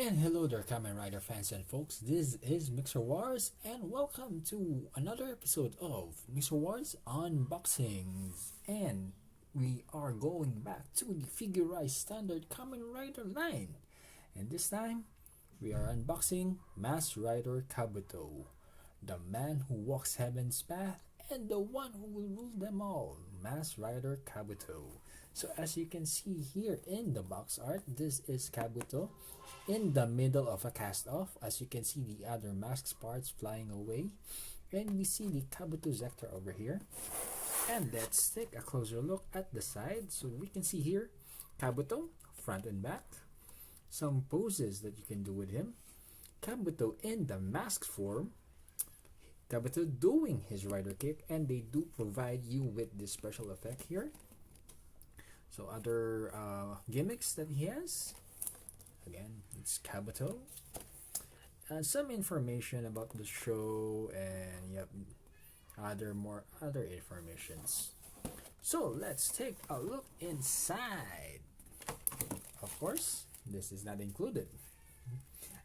And hello there, Kamen Rider fans and folks. This is Mixerwars, and welcome to another episode of Mixerwars Unboxings. And we are going back to the figurized standard Kamen Rider line. And this time, we are unboxing Masked Rider Kabuto, the man who walks heaven's path and the one who will rule them all, Masked Rider Kabuto. So as you can see here in the box art, this is Kabuto in the middle of a cast-off. As you can see, the other mask's parts flying away, and we see the Kabuto sector over here. And let's take a closer look at the side. So we can see here Kabuto front and back, some poses that you can do with him, Kabuto in the mask form, Kabuto doing his rider kick, and they do provide you with this special effect here. So other gimmicks that he has, again, it's Kabuto. Some information about the show, and yep, other informations. So let's take a look inside. Of course, this is not included.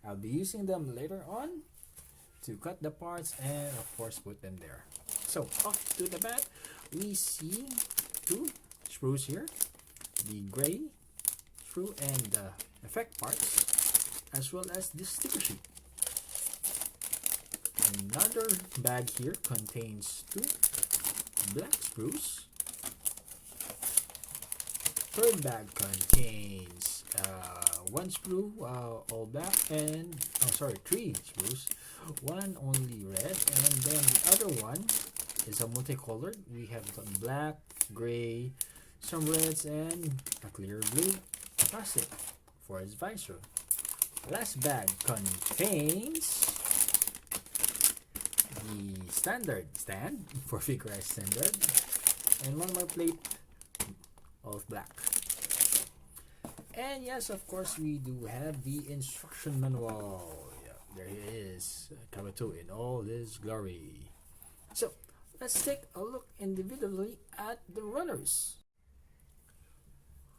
I'll be using them later on to cut the parts and of course put them there. So off to the bat, we see two screws here, the gray screw and the effect parts, as well as this sticker sheet. Another bag here contains two black screws. Third bag contains one screw, all black, and three screws, one only red, and then the other one is a multicolored. We have some black, gray, some reds, and a clear blue plastic for its visor. Last bag contains the standard stand for figurized standard, and one more plate of black. And yes, of course, we do have the instruction manual. Yeah, there he is, Kabuto in all his glory. So let's take a look individually at the runners.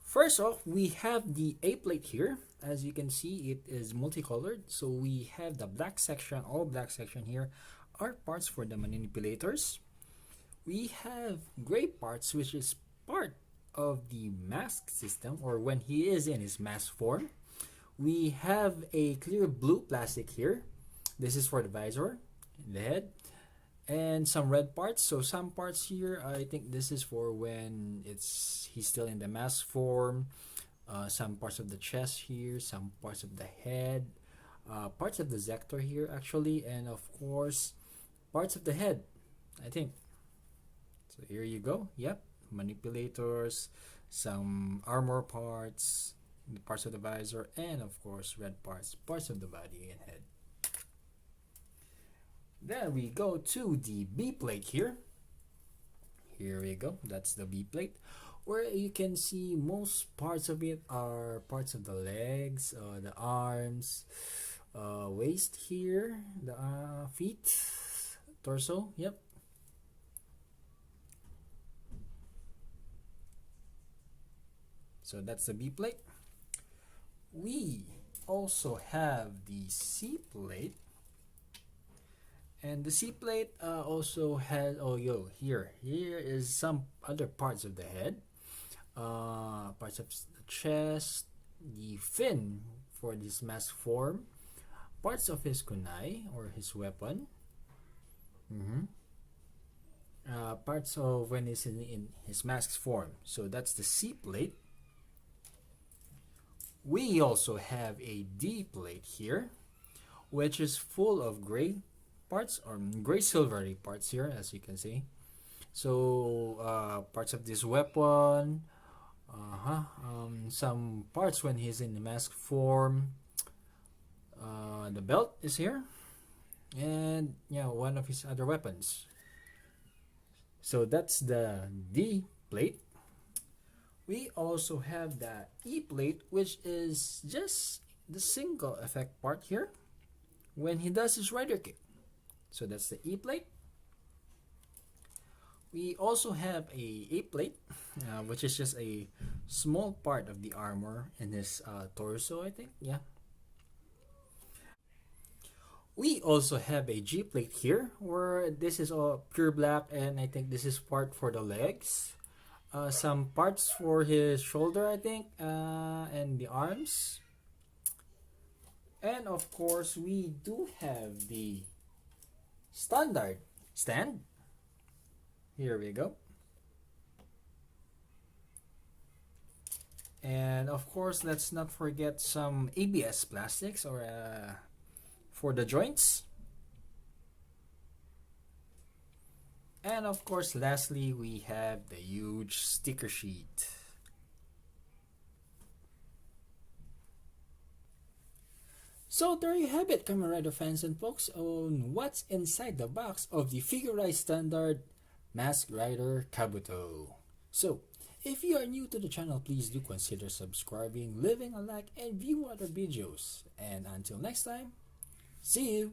First off, we have the A plate here. As you can see, it is multicolored. So we have the black section, all black section here are parts for the manipulators. We have gray parts, which is part of the mask system, or when he is in his mask form. We have a clear blue plastic here. This is for the visor, the head, and some red parts. So some parts here, I think this is for when he's still in the mask form. Some parts of the chest here, some parts of the head, parts of the sector here actually, and of course parts of the head, I think. So here you go. Yep, manipulators, some armor parts, the parts of the visor, and of course red parts of the body and head. Then we go to the B plate here. Here we go. That's the B plate, where you can see most parts of it are parts of the legs, the arms, waist here, the feet, torso. Yep. So that's the B plate. We also have the C plate. And the C plate also has, here is some other parts of the head, parts of the chest, the fin for this mask form, parts of his kunai or his weapon, parts of when he's in his mask form. So that's the C plate. We also have a D plate here, which is full of gray parts, or gray silvery parts here, as you can see. So parts of this weapon, some parts when he's in the mask form, the belt is here, and one of his other weapons. So that's the D plate. We also have the E plate, which is just the single effect part here when he does his rider kick. So that's the E plate. We also have a plate, which is just a small part of the armor in his torso, I think. Yeah. We also have a G plate here, where this is all pure black, and I think this is part for the legs. Some parts for his shoulder, I think, and the arms. And of course, we do have the standard stand. Here we go. And of course, let's not forget some ABS plastics or for the joints. And of course, lastly, we have the huge sticker sheet. So there you have it, Kamen Rider fans and folks, on what's inside the box of the figurized standard Masked Rider Kabuto. So, if you are new to the channel, please do consider subscribing, leaving a like, and view other videos. And until next time, see you!